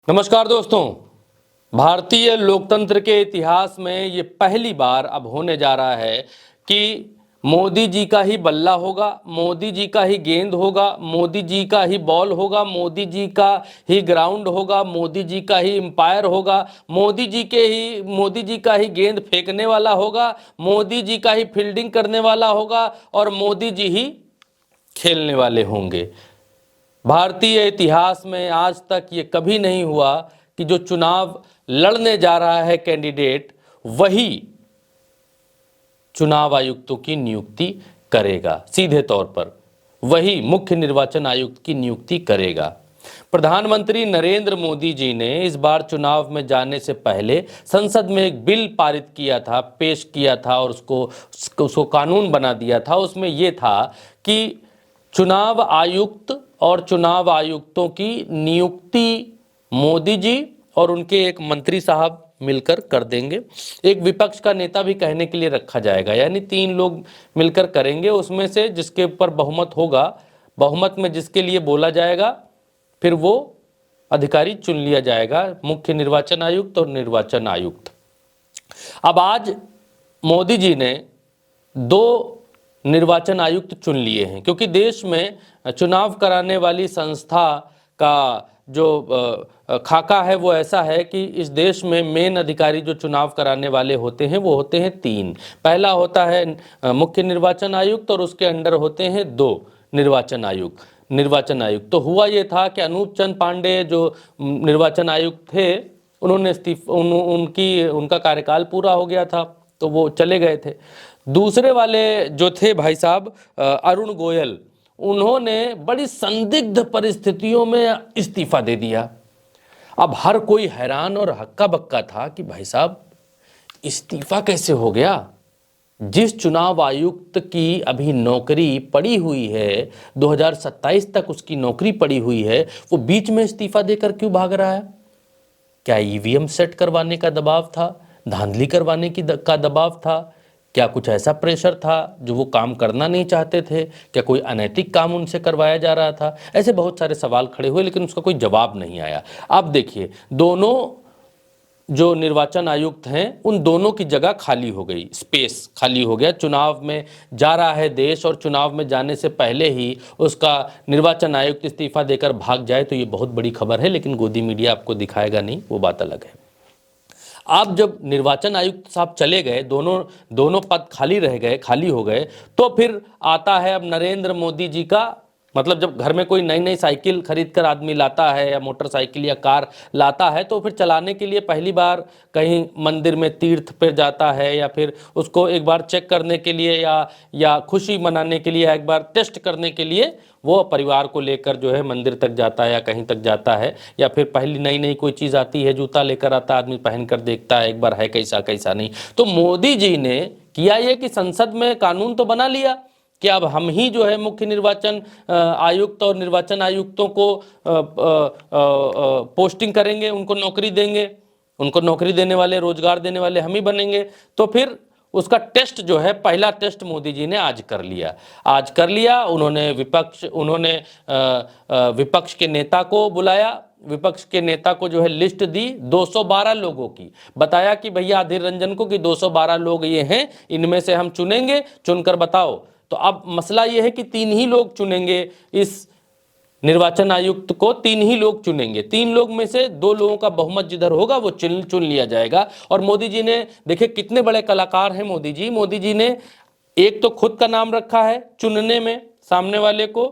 नमस्कार दोस्तों। भारतीय लोकतंत्र के इतिहास में ये पहली बार अब होने जा रहा है कि मोदी जी का ही बल्ला होगा, मोदी जी का ही गेंद होगा, मोदी जी का ही बॉल होगा, मोदी जी का ही ग्राउंड होगा, मोदी जी का ही एम्पायर होगा, मोदी जी का ही गेंद फेंकने वाला होगा, मोदी जी का ही फील्डिंग करने वाला होगा और मोदी जी ही खेलने वाले होंगे। भारतीय इतिहास में आज तक ये कभी नहीं हुआ कि जो चुनाव लड़ने जा रहा है कैंडिडेट वही चुनाव आयुक्तों की नियुक्ति करेगा। सीधे तौर पर वही मुख्य निर्वाचन आयुक्त की नियुक्ति करेगा। प्रधानमंत्री नरेंद्र मोदी जी ने इस बार चुनाव में जाने से पहले संसद में एक बिल पारित किया था, पेश किया था और उसको कानून बना दिया था। उसमें यह था कि चुनाव आयुक्त और चुनाव आयुक्तों की नियुक्ति मोदी जी और उनके एक मंत्री साहब मिलकर कर देंगे। एक विपक्ष का नेता भी कहने के लिए रखा जाएगा, यानी 3 लोग मिलकर करेंगे। उसमें से जिसके ऊपर बहुमत होगा, बहुमत में जिसके लिए बोला जाएगा, फिर वो अधिकारी चुन लिया जाएगा, मुख्य निर्वाचन आयुक्त और निर्वाचन आयुक्त। अब आज मोदी जी ने 2 निर्वाचन आयुक्त चुन लिए हैं, क्योंकि देश में चुनाव कराने वाली संस्था का जो खाका है वो ऐसा है कि इस देश में मेन अधिकारी जो चुनाव कराने वाले होते हैं वो होते हैं 3। पहला होता है मुख्य निर्वाचन आयुक्त और उसके अंडर होते हैं 2 निर्वाचन आयुक्त। तो हुआ ये था कि अनूप चंद पांडे जो निर्वाचन आयुक्त थे, उन्होंने उनका कार्यकाल पूरा हो गया था तो वो चले गए थे। दूसरे वाले जो थे भाई साहब अरुण गोयल, उन्होंने बड़ी संदिग्ध परिस्थितियों में इस्तीफा दे दिया। अब हर कोई हैरान और हक्का बक्का था कि भाई साहब इस्तीफा कैसे हो गया। जिस चुनाव आयुक्त की अभी नौकरी पड़ी हुई है, 2027 तक उसकी नौकरी पड़ी हुई है, वो बीच में इस्तीफा देकर क्यों भाग रहा है? क्या ईवीएम सेट करवाने का दबाव था? धांधली करवाने का दबाव था? क्या कुछ ऐसा प्रेशर था जो वो काम करना नहीं चाहते थे? क्या कोई अनैतिक काम उनसे करवाया जा रहा था? ऐसे बहुत सारे सवाल खड़े हुए, लेकिन उसका कोई जवाब नहीं आया। अब देखिए, दोनों जो निर्वाचन आयुक्त हैं उन दोनों की जगह खाली हो गई, स्पेस खाली हो गया। चुनाव में जा रहा है देश और चुनाव में जाने से पहले ही उसका निर्वाचन आयुक्त इस्तीफा देकर भाग जाए तो ये बहुत बड़ी खबर है, लेकिन गोदी मीडिया आपको दिखाएगा नहीं, वो बात अलग है। आप जब निर्वाचन आयुक्त साहब चले गए, दोनों पद खाली हो गए, तो फिर आता है अब नरेंद्र मोदी जी का, मतलब जब घर में कोई नई नई साइकिल खरीद कर आदमी लाता है या मोटरसाइकिल या कार लाता है, तो फिर चलाने के लिए पहली बार कहीं मंदिर में तीर्थ पे जाता है या फिर उसको एक बार चेक करने के लिए या खुशी मनाने के लिए, एक बार टेस्ट करने के लिए वो परिवार को लेकर जो है मंदिर तक जाता है या कहीं तक जाता है। या फिर पहली नई नई कोई चीज़ आती है, जूता लेकर आता है, आदमी पहन कर देखता है एक बार है कैसा कैसा नहीं। तो मोदी जी ने किया ये कि संसद में कानून तो बना लिया कि अब हम ही जो है मुख्य निर्वाचन आयुक्त और निर्वाचन आयुक्तों को पोस्टिंग करेंगे, उनको नौकरी देंगे, उनको नौकरी देने वाले, रोजगार देने वाले हम ही बनेंगे। तो फिर उसका टेस्ट जो है, पहला टेस्ट मोदी जी ने आज कर लिया। उन्होंने विपक्ष के नेता को बुलाया, विपक्ष के नेता को जो है लिस्ट दी 212 लोगों की, बताया कि भैया अधीर रंजन को कि 212 लोग ये हैं, इनमें से हम चुनेंगे, चुनकर बताओ। तो अब मसला यह है कि 3 ही लोग चुनेंगे, इस निर्वाचन आयुक्त को 3 ही लोग चुनेंगे। 3 लोग में से 2 लोगों का बहुमत जिधर होगा वो चुन लिया जाएगा। और मोदी जी ने, देखिए कितने बड़े कलाकार हैं मोदी जी ने एक तो खुद का नाम रखा है चुनने में, सामने वाले को,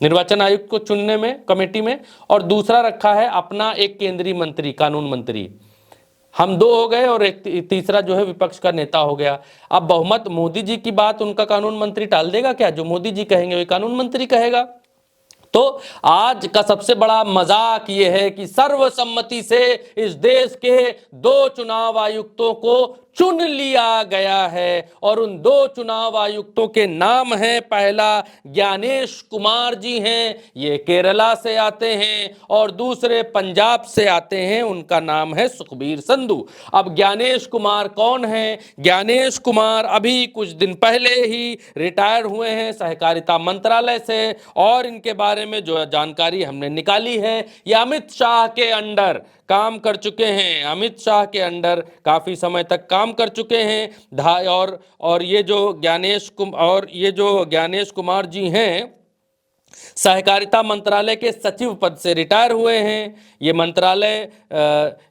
निर्वाचन आयुक्त को चुनने में कमेटी में, और दूसरा रखा है अपना एक केंद्रीय मंत्री, कानून मंत्री। हम 2 हो गए और एक तीसरा जो है विपक्ष का नेता हो गया। अब बहुमत, मोदी जी की बात उनका कानून मंत्री टाल देगा क्या? जो मोदी जी कहेंगे वही कानून मंत्री कहेगा। तो आज का सबसे बड़ा मजाक यह है कि सर्वसम्मति से इस देश के 2 चुनाव आयुक्तों को चुन लिया गया है और उन दो चुनाव आयुक्तों के नाम हैं, पहला ज्ञानेश कुमार जी हैं, ये केरला से आते हैं, और दूसरे पंजाब से आते हैं, उनका नाम है सुखबीर संधू। अब ज्ञानेश कुमार कौन है? ज्ञानेश कुमार अभी कुछ दिन पहले ही रिटायर हुए हैं सहकारिता मंत्रालय से, और इनके बारे में जो जानकारी हमने निकाली है, ये अमित शाह के अंडर काम कर चुके हैं, अमित शाह के अंडर काफी समय तक काम कर चुके हैं। और ये जो ज्ञानेश कुमार जी हैं, सहकारिता मंत्रालय के सचिव पद से रिटायर हुए हैं। ये मंत्रालय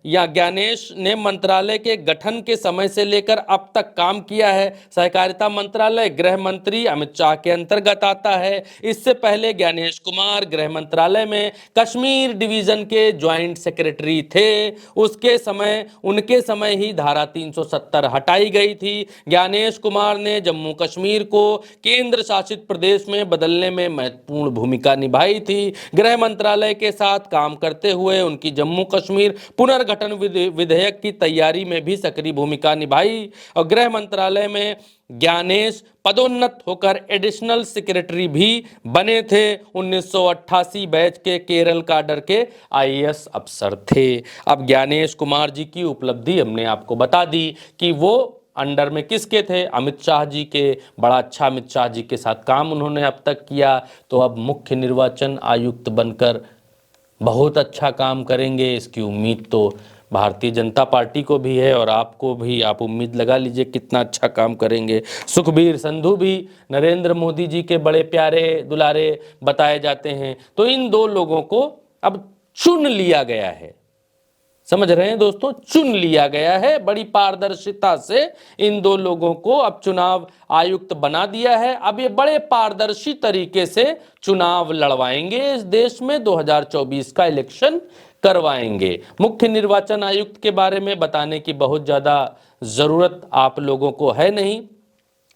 या ज्ञानेश ने मंत्रालय के गठन के समय से लेकर अब तक काम किया है। सहकारिता मंत्रालय गृह मंत्री अमित शाह के अंतर्गत आता है। इससे पहले ज्ञानेश कुमार गृह मंत्रालय में कश्मीर डिवीजन के ज्वाइंट सेक्रेटरी थे। उनके समय ही धारा 370 हटाई गई थी। ज्ञानेश कुमार ने जम्मू कश्मीर को केंद्र शासित प्रदेश में बदलने में महत्वपूर्ण भूमिका निभाई थी। गृह मंत्रालय के साथ काम करते हुए उनकी जम्मू कश्मीर पुनर्गठन विधेयक की तैयारी में भी सक्रिय भूमिका निभाई, और गृह मंत्रालय में ज्ञानेश पदोन्नत होकर एडिशनल सेक्रेटरी भी बने थे। 1988 बैच के केरल काडर के आईएएस अफसर थे। अब ज्ञानेश कुमार जी की उपलब्धि हमने आपको बता दी कि वो अंडर में किसके थे? अमित शाह जी के। बड़ा अच्छा अमित शाह जी के साथ काम उन्होंने अब तक किया, तो अब मुख्य निर्वाचन आयुक्त बनकर बहुत अच्छा काम करेंगे, इसकी उम्मीद तो भारतीय जनता पार्टी को भी है और आपको भी। आप उम्मीद लगा लीजिए कितना अच्छा काम करेंगे। सुखबीर संधू भी नरेंद्र मोदी जी के बड़े प्यारे दुलारे बताए जाते हैं। तो इन दो लोगों को अब चुन लिया गया है, समझ रहे हैं दोस्तों, चुन लिया गया है। बड़ी पारदर्शिता से इन दो लोगों को अब चुनाव आयुक्त बना दिया है। अब ये बड़े पारदर्शी तरीके से चुनाव लड़वाएंगे, इस देश में 2024 का इलेक्शन करवाएंगे। मुख्य निर्वाचन आयुक्त के बारे में बताने की बहुत ज्यादा जरूरत आप लोगों को है नहीं।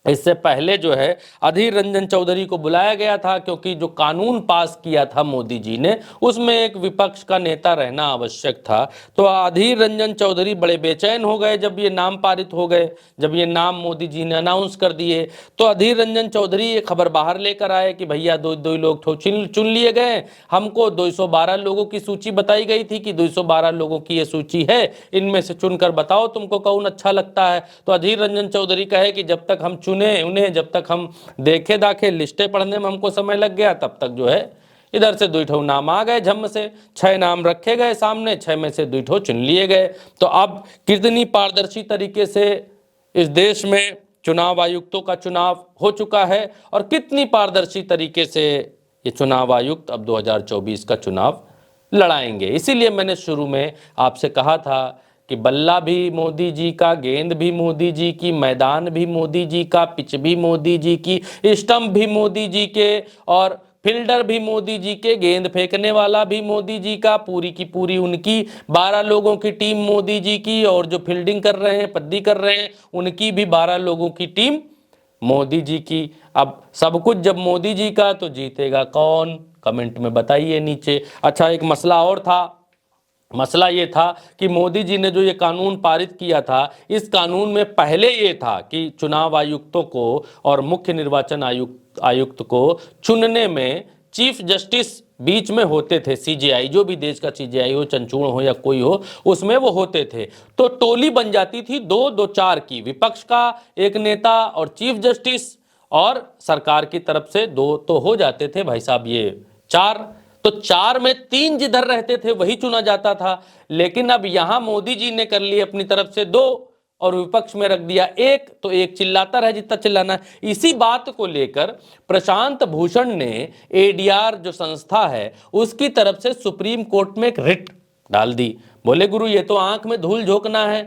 इससे पहले जो है अधीर रंजन चौधरी को बुलाया गया था, क्योंकि जो कानून पास किया था मोदी जी ने उसमें एक विपक्ष का नेता रहना आवश्यक था। तो अधीर रंजन चौधरी बड़े बेचैन हो गए जब ये नाम पारित हो गए, जब ये नाम मोदी जी ने अनाउंस कर दिए। तो अधीर रंजन चौधरी ये खबर बाहर लेकर आए कि भैया दो लोग चुन लिए गए। हमको 212 लोगों की सूची बताई गई थी कि 212 लोगों की ये सूची है, इनमें से चुनकर बताओ तुमको कौन अच्छा लगता है। तो अधीर रंजन चौधरी कहे कि जब तक हम चुने उन्हें, जब तक हम देखे दाखे लिस्टें पढ़ने में हमको समय लग गया, तब तक जो है इधर से 2 नाम आ गए झम से। 6 नाम रखे गए सामने, 6 में से 2 चुन लिए गए। तो अब कितनी पारदर्शी तरीके से इस देश में चुनाव आयुक्तों का चुनाव हो चुका है और कितनी पारदर्शी तरीके से ये चुनाव आयुक्त अब 2024 का चुनाव लड़ाएंगे। इसीलिए मैंने शुरू में आपसे कहा था कि बल्ला भी मोदी जी का, गेंद भी मोदी जी की, मैदान भी मोदी जी का, पिच भी मोदी जी की, स्टंप भी मोदी जी के, और फील्डर भी मोदी जी के, गेंद फेंकने वाला भी मोदी जी का, पूरी की पूरी उनकी 12 लोगों की टीम मोदी जी की, और जो फील्डिंग कर रहे हैं, पद्दी कर रहे हैं, उनकी भी 12 लोगों की टीम मोदी जी की। अब सब कुछ जब मोदी जी का, तो जीतेगा कौन? कमेंट में बताइए नीचे। अच्छा, एक मसला और था। मसला ये था कि मोदी जी ने जो ये कानून पारित किया था, इस कानून में पहले ये था कि चुनाव आयुक्तों को और मुख्य निर्वाचन आयुक्त को चुनने में चीफ जस्टिस बीच में होते थे। सीजेआई, जो भी देश का सीजेआई हो, चंचूड़ हो या कोई हो, उसमें वो होते थे। तो टोली बन जाती थी 2-2-4 की, विपक्ष का एक नेता और चीफ जस्टिस, और सरकार की तरफ से 2 तो हो जाते थे भाई साहब, ये 4। तो 4 में 3 जिधर रहते थे वही चुना जाता था। लेकिन अब यहां मोदी जी ने कर लिए अपनी तरफ से 2 और विपक्ष में रख दिया 1, तो एक चिल्लाता रहे जितना चिल्लाना है। इसी बात को लेकर प्रशांत भूषण ने एडीआर जो संस्था है उसकी तरफ से सुप्रीम कोर्ट में एक रिट डाल दी। बोले गुरु, ये तो आंख में धूल झोंकना है,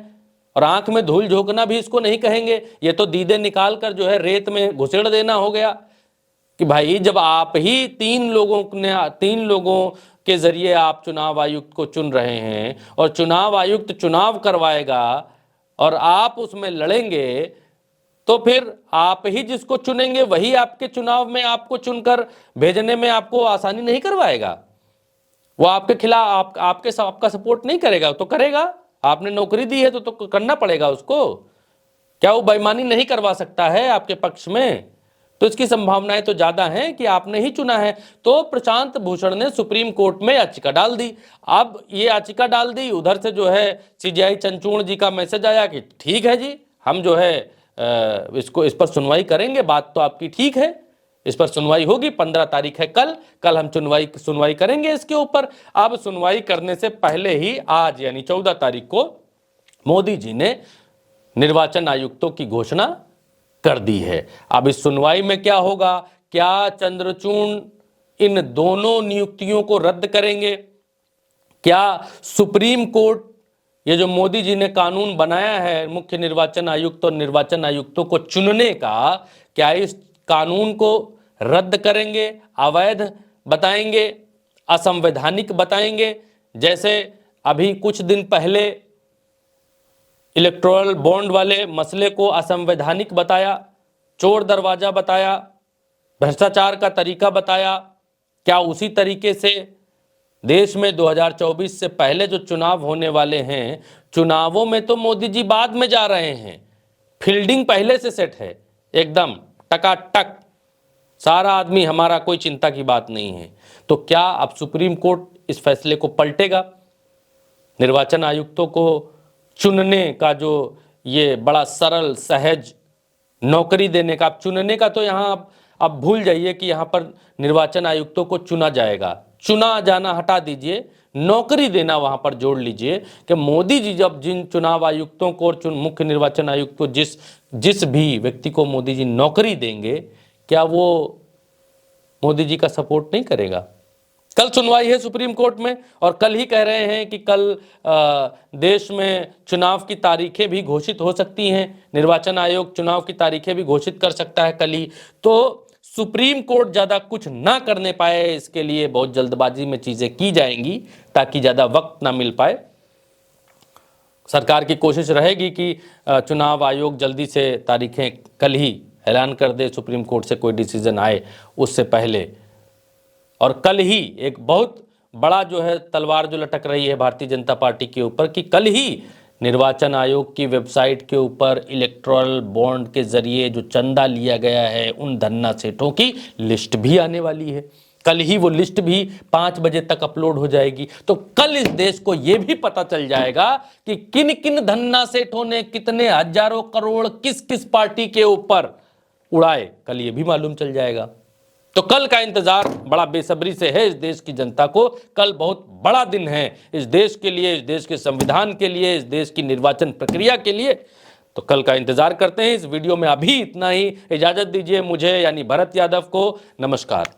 और आंख में धूल झोंकना भी इसको नहीं कहेंगे, ये तो दीदे निकाल कर जो है रेत में घुसेड़ देना हो गया। कि भाई जब आप ही 3 लोगों के जरिए आप चुनाव आयुक्त को चुन रहे हैं, और चुनाव आयुक्त चुनाव करवाएगा और आप उसमें लड़ेंगे, तो फिर आप ही जिसको चुनेंगे वही आपके चुनाव में आपको चुनकर भेजने में आपको आसानी नहीं करवाएगा। वो आपके खिलाफ आपका सपोर्ट नहीं करेगा। तो करेगा, आपने नौकरी दी है तो करना पड़ेगा उसको। क्या वो बेईमानी नहीं करवा सकता है आपके पक्ष में? तो इसकी संभावनाएं तो ज्यादा हैं कि आपने ही चुना है। तो प्रशांत भूषण ने सुप्रीम कोर्ट में याचिका डाल दी। अब ये याचिका डाल दी, उधर से जो है सीजेआई चंद्रचूड़ जी का मैसेज आया कि ठीक है जी, हम जो है इस पर सुनवाई करेंगे। बात तो आपकी ठीक है, इस पर सुनवाई होगी, 15 तारीख है कल हम सुनवाई करेंगे इसके ऊपर। अब सुनवाई करने से पहले ही आज यानी 14 तारीख को मोदी जी ने निर्वाचन आयुक्तों की घोषणा कर दी है। अब इस सुनवाई में क्या होगा? क्या चंद्रचूड़ इन दोनों नियुक्तियों को रद्द करेंगे? क्या सुप्रीम कोर्ट ये जो मोदी जी ने कानून बनाया है मुख्य निर्वाचन आयुक्त और निर्वाचन आयुक्तों को चुनने का, क्या इस कानून को रद्द करेंगे, अवैध बताएंगे, असंवैधानिक बताएंगे? जैसे अभी कुछ दिन पहले इलेक्टोरल बॉन्ड वाले मसले को असंवैधानिक बताया, चोर दरवाजा बताया, भ्रष्टाचार का तरीका बताया। क्या उसी तरीके से देश में 2024 से पहले जो चुनाव होने वाले हैं, चुनावों में तो मोदी जी बाद में जा रहे हैं, फील्डिंग पहले से सेट है, एकदम टकाटक, सारा आदमी हमारा, कोई चिंता की बात नहीं है। तो क्या अब सुप्रीम कोर्ट इस फैसले को पलटेगा? निर्वाचन आयुक्तों को चुनने का जो ये बड़ा सरल सहज नौकरी देने का, आप चुनने का तो यहाँ आप भूल जाइए कि यहाँ पर निर्वाचन आयुक्तों को चुना जाएगा, चुना जाना हटा दीजिए, नौकरी देना वहां पर जोड़ लीजिए कि मोदी जी जब जिन चुनाव आयुक्तों को और मुख्य निर्वाचन आयुक्त को जिस भी व्यक्ति को मोदी जी नौकरी देंगे, क्या वो मोदी जी का सपोर्ट नहीं करेगा? कल सुनवाई है सुप्रीम कोर्ट में और कल ही कह रहे हैं कि कल देश में चुनाव की तारीखें भी घोषित हो सकती हैं, निर्वाचन आयोग चुनाव की तारीखें भी घोषित कर सकता है कल ही। तो सुप्रीम कोर्ट ज़्यादा कुछ ना करने पाए, इसके लिए बहुत जल्दबाजी में चीज़ें की जाएंगी ताकि ज़्यादा वक्त ना मिल पाए। सरकार की कोशिश रहेगी कि चुनाव आयोग जल्दी से तारीखें कल ही ऐलान कर दे, सुप्रीम कोर्ट से कोई डिसीजन आए उससे पहले। और कल ही एक बहुत बड़ा जो है तलवार जो लटक रही है भारतीय जनता पार्टी के ऊपर कि कल ही निर्वाचन आयोग की वेबसाइट के ऊपर इलेक्टोरल बॉन्ड के जरिए जो चंदा लिया गया है उन धन्ना सेठों की लिस्ट भी आने वाली है। कल ही वो लिस्ट भी 5 बजे तक अपलोड हो जाएगी। तो कल इस देश को यह भी पता चल जाएगा कि किन किन धन्ना सेठों ने कितने हजारों करोड़ किस किस पार्टी के ऊपर उड़ाए, कल ये भी मालूम चल जाएगा। तो कल का इंतजार बड़ा बेसब्री से है इस देश की जनता को। कल बहुत बड़ा दिन है इस देश के लिए, इस देश के संविधान के लिए, इस देश की निर्वाचन प्रक्रिया के लिए। तो कल का इंतजार करते हैं। इस वीडियो में अभी इतना ही। इजाजत दीजिए मुझे यानी भरत यादव को। नमस्कार।